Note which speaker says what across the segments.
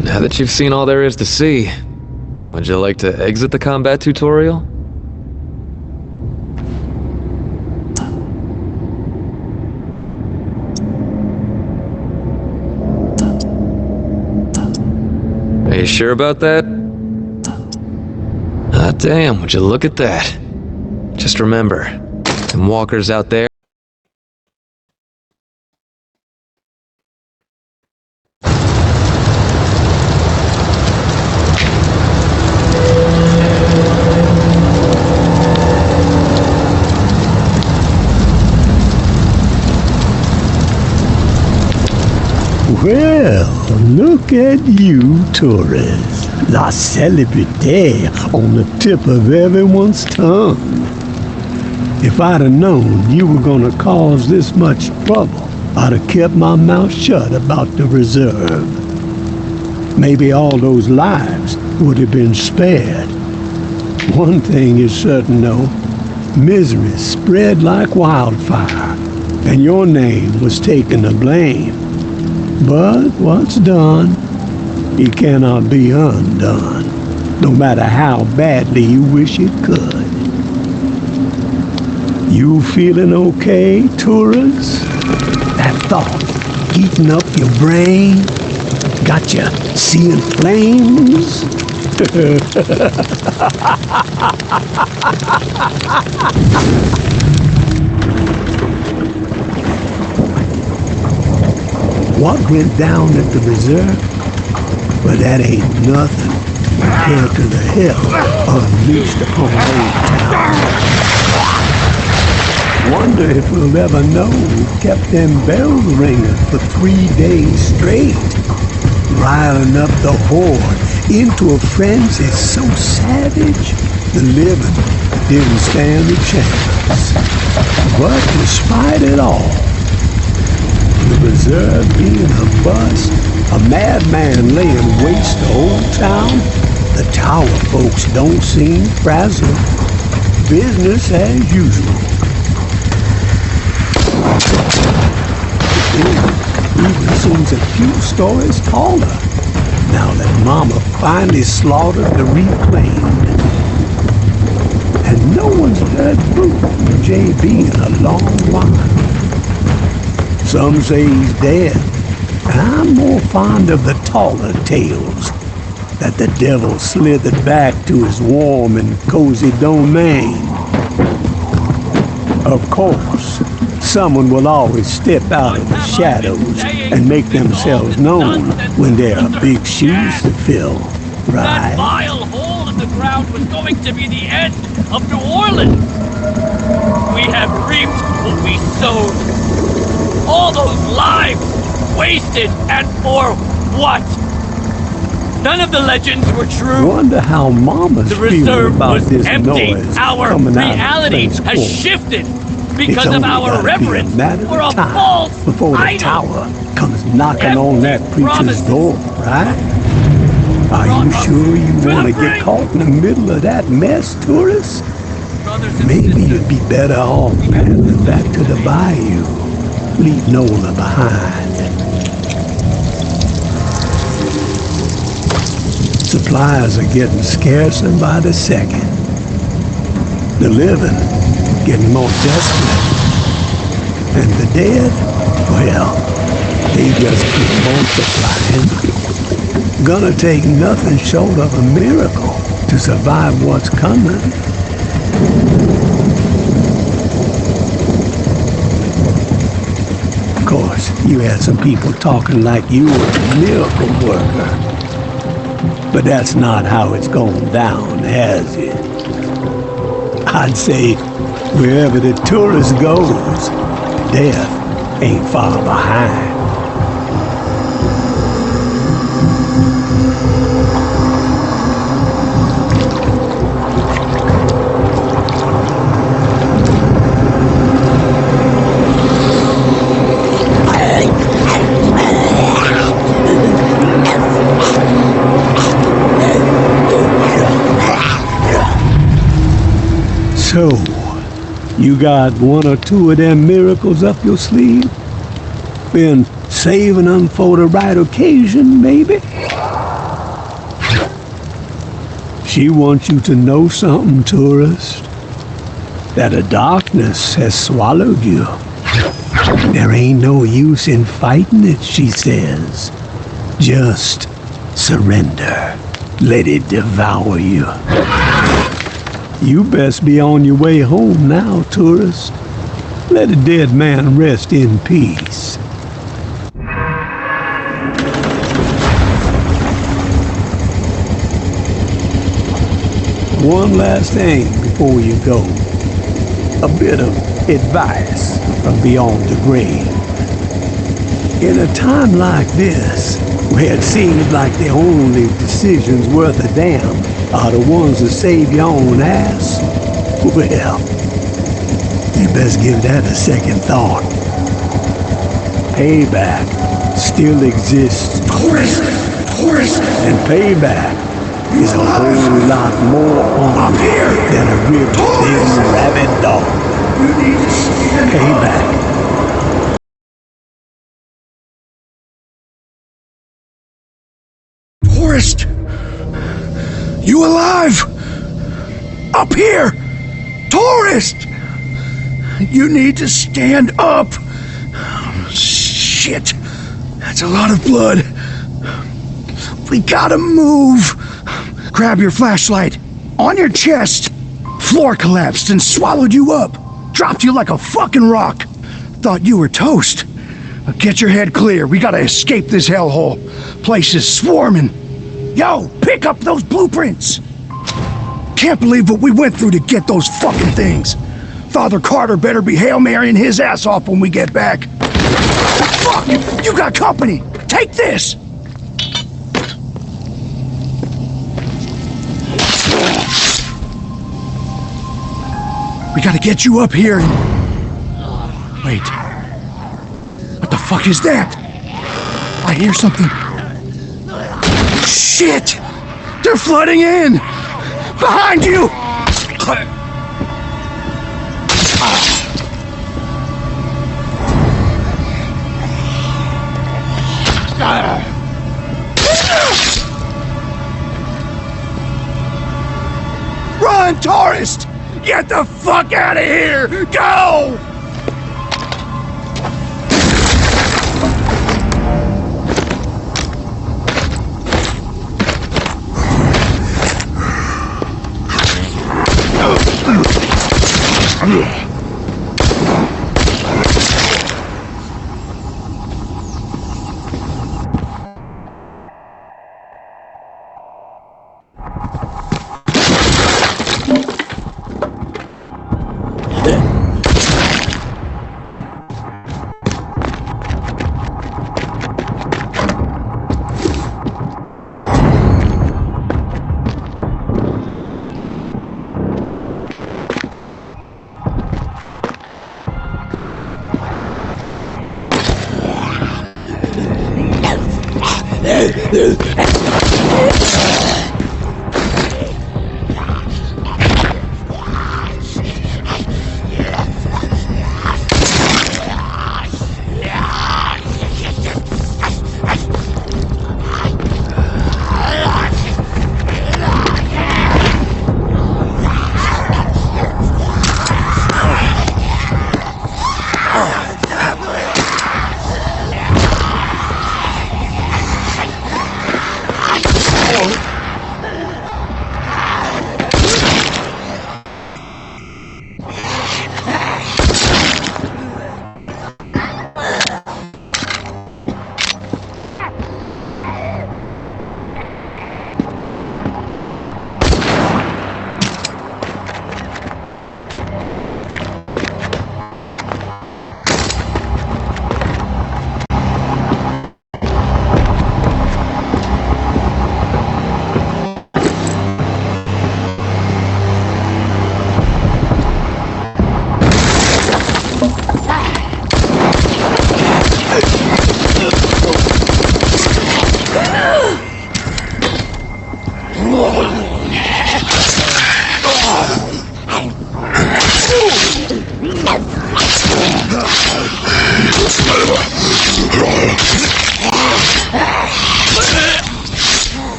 Speaker 1: Now that you've seen all there is to see, would you like to exit the combat tutorial? Are you sure about that? Ah, damn, would you look at that? Just remember, them walkers out there.
Speaker 2: Well, look at you, tourists. La célébrité on the tip of everyone's tongue. If I'd have known you were gonna cause this much trouble, I'd have kept my mouth shut about the reserve. Maybe all those lives would have been spared. One thing is certain though, misery spread like wildfire, and your name was taken to blame. But what's done, it cannot be undone, no matter how badly you wish it could. You feeling okay, tourists? That thought eating up your brain? Got you seeing flames? What went down at the reserve? Well, that ain't nothing compared to the hell unleashed upon Old Town. Wonder if we'll ever know who kept them bells ringing for 3 days straight, riling up the horde into a frenzy so savage, the living didn't stand a chance. But despite it all, the reserve being a bust, a madman laying waste the whole town, the tower folks don't seem frazzled. Business as usual. It even seems a few stories taller now that Mama finally slaughtered the reclaimed. And no one's heard boot from J.B. in a long while. Some say he's dead, and I'm more fond of the taller tales, that the devil slithered back to his warm and cozy domain. Of course, someone will always step out of the shadows and make themselves known when there are big shoes to fill, right?
Speaker 3: That vile hole in the ground was going to be the end of New Orleans. We have reaped what we sowed. All those lives wasted, and for what? None of the legends were true.
Speaker 2: Wonder how Mama's
Speaker 3: The
Speaker 2: feeling
Speaker 3: reserve
Speaker 2: about
Speaker 3: was
Speaker 2: this
Speaker 3: empty.
Speaker 2: noise
Speaker 3: Our
Speaker 2: coming out of
Speaker 3: reality
Speaker 2: Frank's
Speaker 3: has
Speaker 2: Court.
Speaker 3: shifted
Speaker 2: It's
Speaker 3: because of
Speaker 2: only
Speaker 3: our
Speaker 2: gotta be
Speaker 3: reverence
Speaker 2: a matter
Speaker 3: for a
Speaker 2: of time
Speaker 3: false
Speaker 2: before the
Speaker 3: idol.
Speaker 2: tower comes knocking on that
Speaker 3: Empty
Speaker 2: preacher's
Speaker 3: promises.
Speaker 2: door, right? Are you
Speaker 3: Brought us
Speaker 2: sure you
Speaker 3: to the
Speaker 2: want to get
Speaker 3: brink.
Speaker 2: caught in the middle of that mess, tourist?
Speaker 3: Brothers and
Speaker 2: Maybe
Speaker 3: sisters,
Speaker 2: you'd be better off paddling back to the bayou. Leave Nola behind. Supplies are getting scarcer by the second. The living getting more desperate. And the dead, well, they just keep multiplying. Gonna take nothing short of a miracle to survive what's coming. Of course, you had some people talking like you were a miracle worker. But that's not how it's going down, has it? I'd say wherever the tourist goes, death ain't far behind. So, you got one or two of them miracles up your sleeve? Been saving them for the right occasion, maybe? She wants you to know something, tourist. That the darkness has swallowed you. There ain't no use in fighting it, she says. Just surrender. Let it devour you. You best be on your way home now, tourist. Let a dead man rest in peace. One last thing before you go. A bit of advice from beyond the grave. In a time like this, where it seems like the only decisions worth a damn are the ones that save your own ass, well, you best give that a second thought. Payback still exists. And payback is a whole lot more on than a real thin rabid dog. Payback.
Speaker 4: Forrest! You alive? Up here! Tourist! You need to stand up! Shit! That's a lot of blood. We gotta move! Grab your flashlight. On your chest! Floor collapsed and swallowed you up. Dropped you like a fucking rock. Thought you were toast. Get your head clear. We gotta escape this hellhole. Place is swarming. Yo, pick up those blueprints! Can't believe what we went through to get those fucking things. Father Carter better be Hail Marying his ass off when we get back. Fuck! You got company! Take this! We gotta get you up here and... Wait. What the fuck is that? I hear something. Shit! They're flooding in! Behind you! Run, tourist! Get the fuck out of here! Go!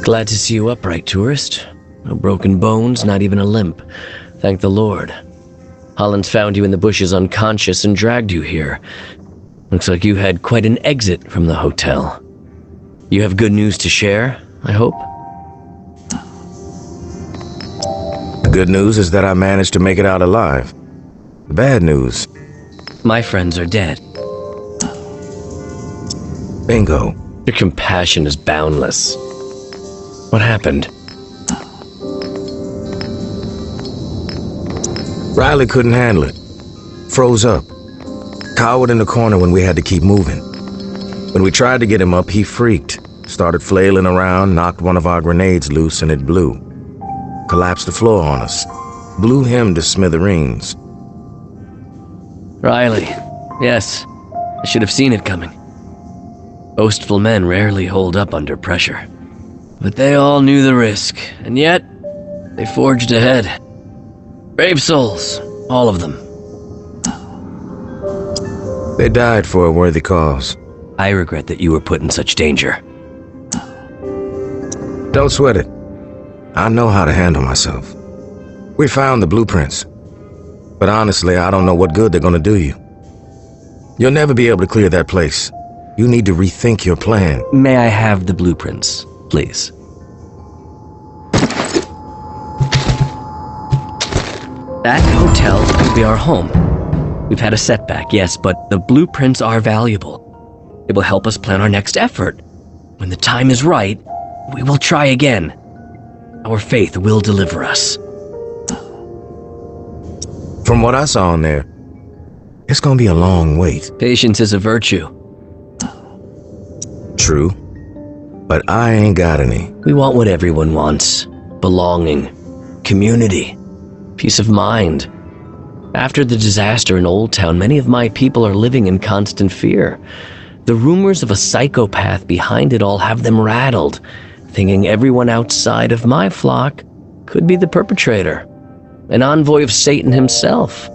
Speaker 1: Glad to see you upright, tourist. No broken bones, not even a limp. Thank the Lord. Holland's found you in the bushes unconscious and dragged you here. Looks like you had quite an exit from the hotel. You have good news to share, I hope?
Speaker 5: The good news is that I managed to make it out alive. The bad news...
Speaker 1: My friends are dead.
Speaker 5: Bingo.
Speaker 1: Your compassion is boundless. What happened?
Speaker 5: Riley couldn't handle it. Froze up. Cowered in the corner when we had to keep moving. When we tried to get him up, he freaked. Started flailing around, knocked one of our grenades loose, and it blew. Collapsed the floor on us. Blew him to smithereens.
Speaker 1: Riley. Yes. I should have seen it coming. Boastful men rarely hold up under pressure. But they all knew the risk, and yet they forged ahead. Brave souls, all of them.
Speaker 5: They died for a worthy cause.
Speaker 1: I regret that you were put in such danger.
Speaker 5: Don't sweat it. I know how to handle myself. We found the blueprints. But honestly, I don't know what good they're gonna do you. You'll never be able to clear that place. You need to rethink your plan.
Speaker 1: May I have the blueprints, please? That hotel could be our home. We've had a setback, yes, but the blueprints are valuable. It will help us plan our next effort. When the time is right, we will try again. Our faith will deliver us.
Speaker 5: From what I saw in there, it's gonna be a long wait.
Speaker 1: Patience is a virtue.
Speaker 5: True, but I ain't got any.
Speaker 1: We want what everyone wants. Belonging, community, peace of mind. After the disaster in Old Town, many of my people are living in constant fear. The rumors of a psychopath behind it all have them rattled, thinking everyone outside of my flock could be the perpetrator, an envoy of Satan himself.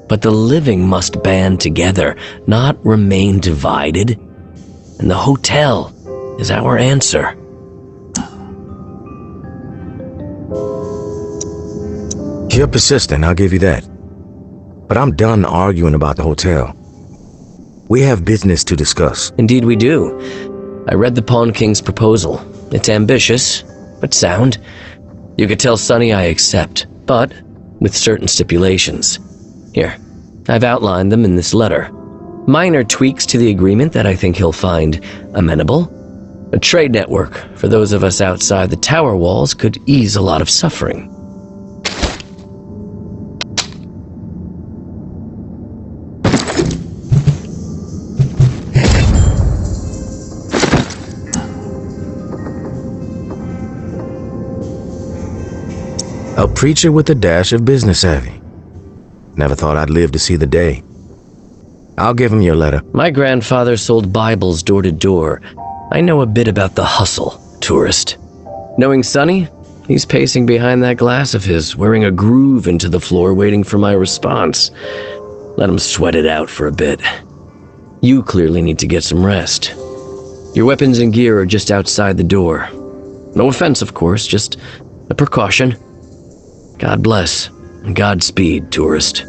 Speaker 1: But the living must band together, not remain divided. And the hotel is our answer.
Speaker 5: You're persistent, I'll give you that. But I'm done arguing about the hotel. We have business to discuss.
Speaker 1: Indeed we do. I read the Pawn King's proposal. It's ambitious, but sound. You could tell Sonny I accept, but with certain stipulations. Here, I've outlined them in this letter. Minor tweaks to the agreement that I think he'll find amenable. A trade network for those of us outside the tower walls could ease a lot of suffering.
Speaker 5: A preacher with a dash of business savvy. Never thought I'd live to see the day. I'll give him your letter.
Speaker 1: My grandfather sold Bibles door to door. I know a bit about the hustle, tourist. Knowing Sonny, he's pacing behind that glass of his, wearing a groove into the floor, waiting for my response. Let him sweat it out for a bit. You clearly need to get some rest. Your weapons and gear are just outside the door. No offense, of course, just a precaution. God bless, and Godspeed, tourist.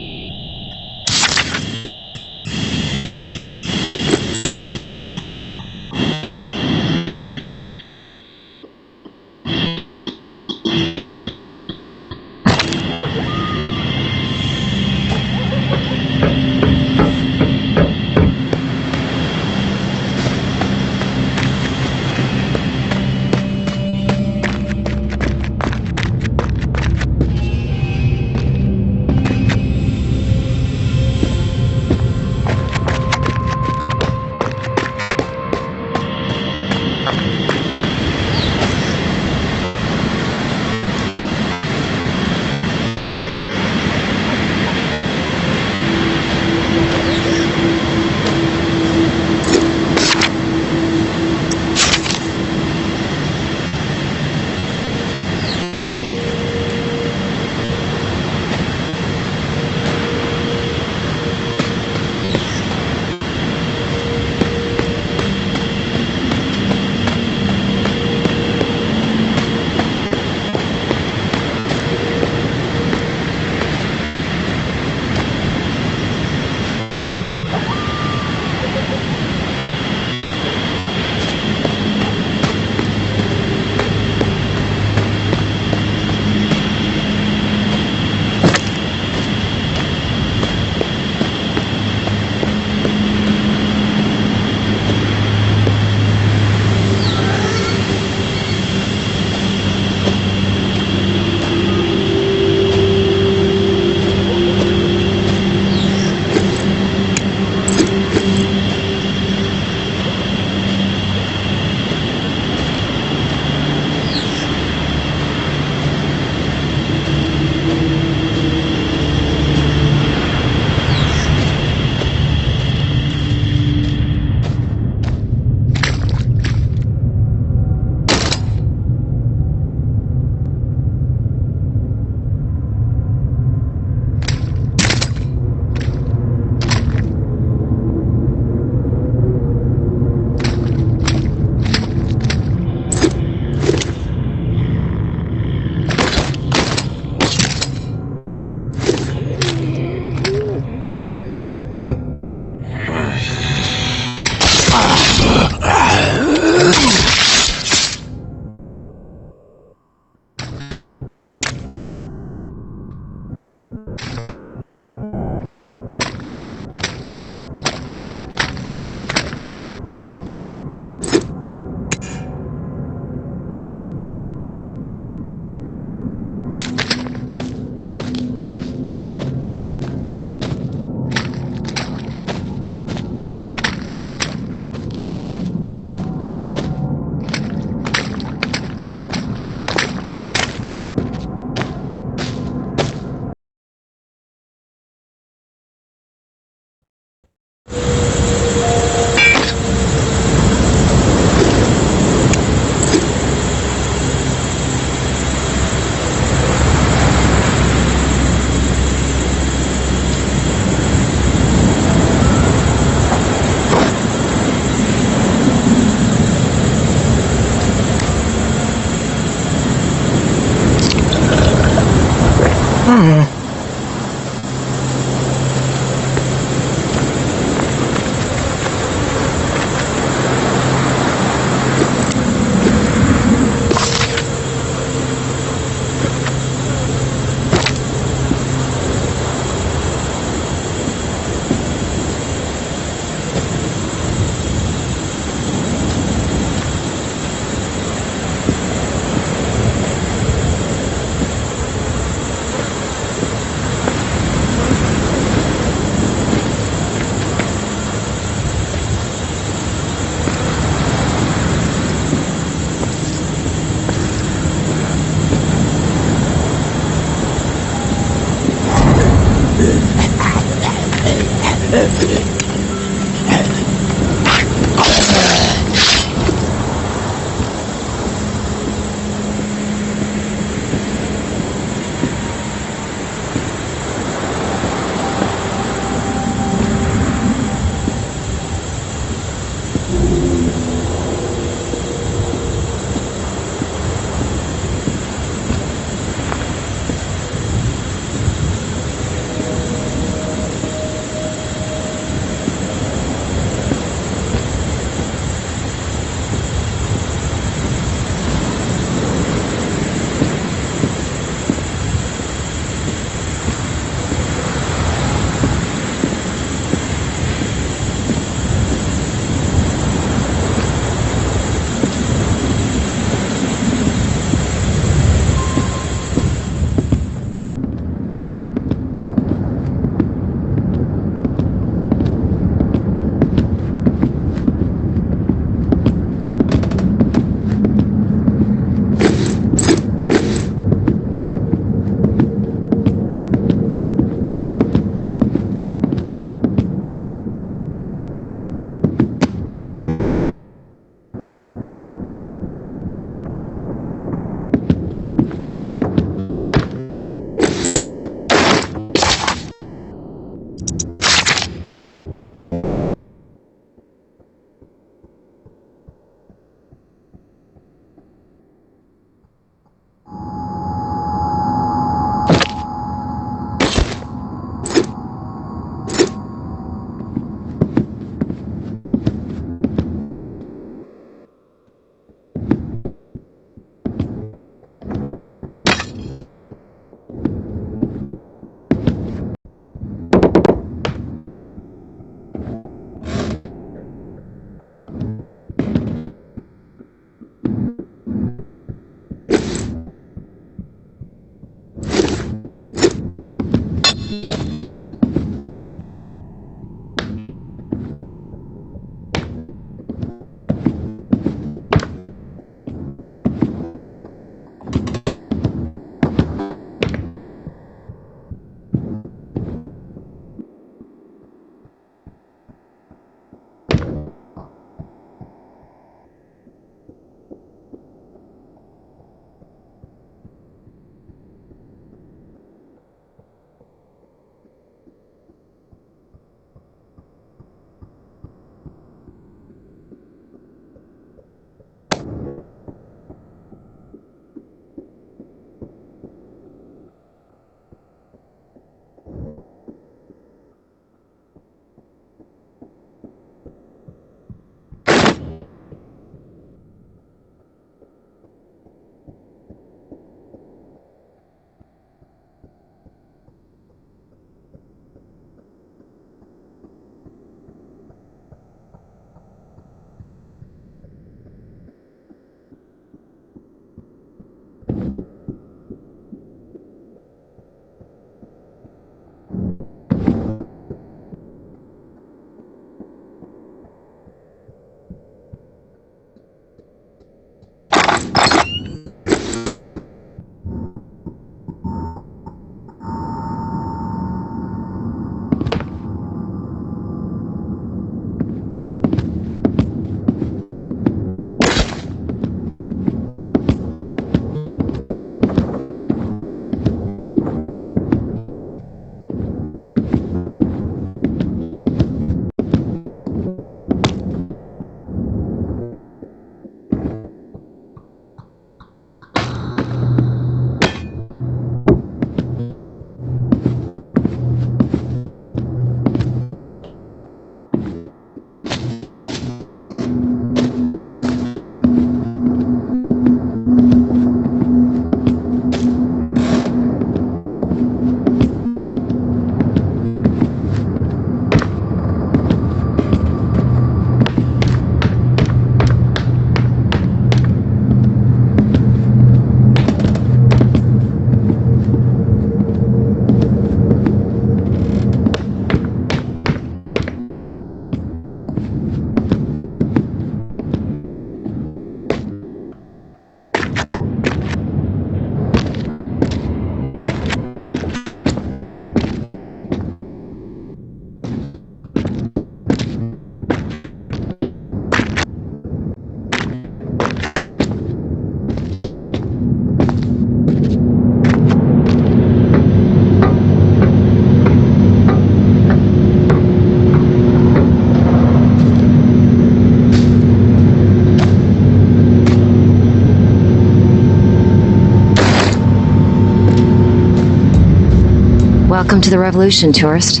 Speaker 6: Welcome to the Revolution, tourist.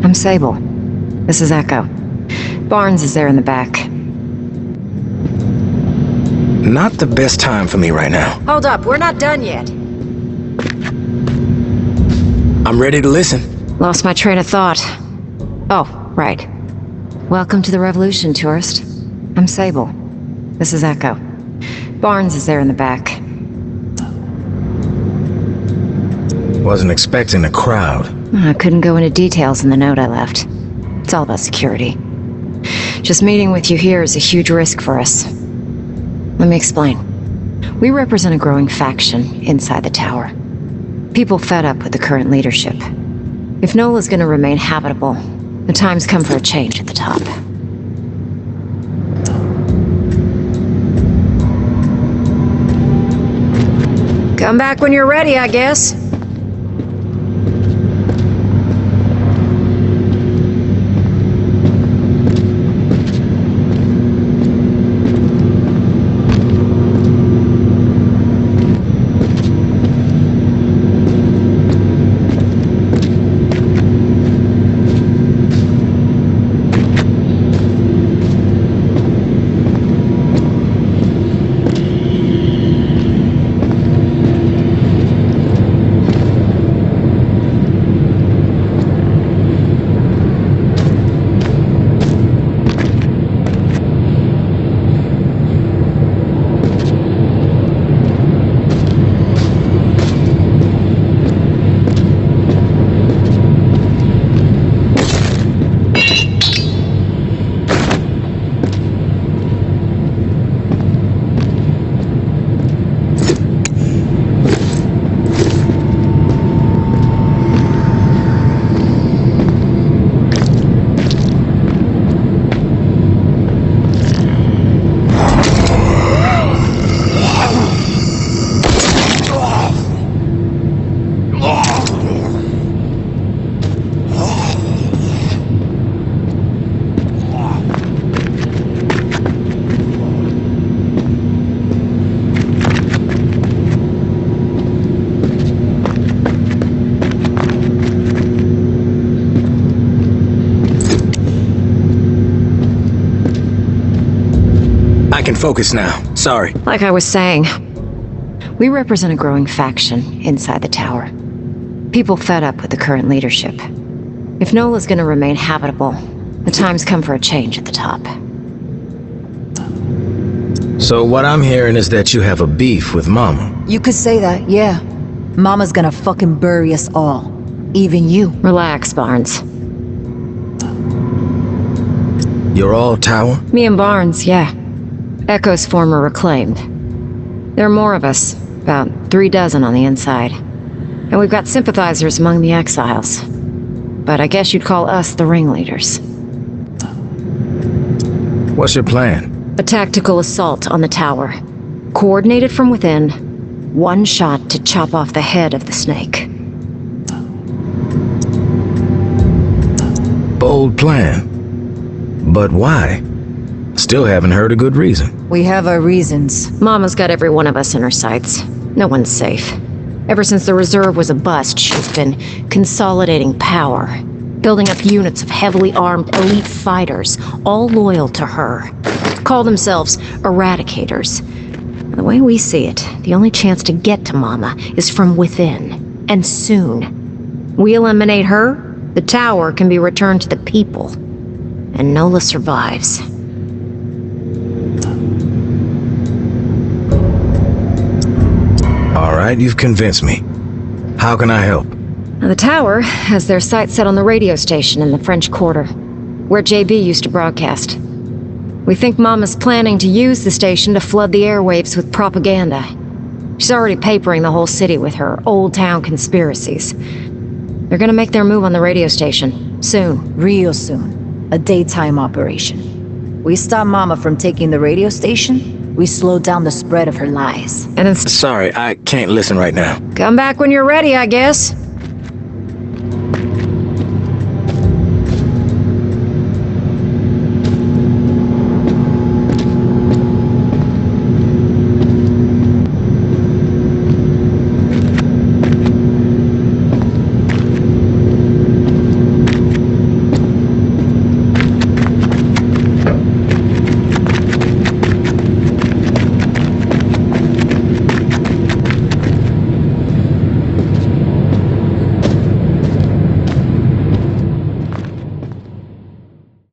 Speaker 6: I'm Sable. This is Echo. Barnes is there in the back.
Speaker 5: Not the best time for me right now.
Speaker 6: Hold up, we're not done yet.
Speaker 5: I'm ready to listen.
Speaker 6: Lost my train of thought. Oh, right. Welcome to the Revolution, tourist. I'm Sable. This is Echo. Barnes is there in the back.
Speaker 5: Wasn't expecting a crowd.
Speaker 6: I couldn't go into details in the note I left. It's all about security. Just meeting with you here is a huge risk for us. Let me explain. We represent a growing faction inside the tower. People fed up with the current leadership. If Nola's gonna remain habitable, the time's come for a change at the top. Come back when you're ready, I guess.
Speaker 5: I can focus now. Sorry.
Speaker 6: Like I was saying, we represent a growing faction inside the tower. People fed up with the current leadership. If Nola's gonna remain habitable, the time's come for a change at the top.
Speaker 5: So what I'm hearing is that you have a beef with Mama.
Speaker 7: You could say that, yeah. Mama's gonna fucking bury us all. Even you.
Speaker 6: Relax, Barnes.
Speaker 5: You're all Tower?
Speaker 6: Me and Barnes, yeah. Echo's former reclaimed. There are more of us, about 36 on the inside. And we've got sympathizers among the exiles. But I guess you'd call us the ringleaders.
Speaker 5: What's your plan?
Speaker 6: A tactical assault on the tower. Coordinated from within. One shot to chop off the head of the snake.
Speaker 5: Bold plan. But why? Still haven't heard a good reason.
Speaker 7: We have our reasons.
Speaker 6: Mama's got every one of us in her sights. No one's safe. Ever since the reserve was a bust, she's been consolidating power. Building up units of heavily armed elite fighters, all loyal to her. Call themselves Eradicators. The way we see it, the only chance to get to Mama is from within. And soon. We eliminate her, the tower can be returned to the people. And Nola survives.
Speaker 5: All right, you've convinced me. How can I help?
Speaker 6: Now, the tower has their sights set on the radio station in the French Quarter, where JB used to broadcast. We think Mama's planning to use the station to flood the airwaves with propaganda. She's already papering the whole city with her old town conspiracies. They're gonna make their move on the radio station, soon.
Speaker 7: Real soon. A daytime operation. We stop Mama from taking the radio station, we slow down the spread of her lies.
Speaker 6: And then
Speaker 5: Sorry, I can't listen right now.
Speaker 6: come back when you're ready, I guess.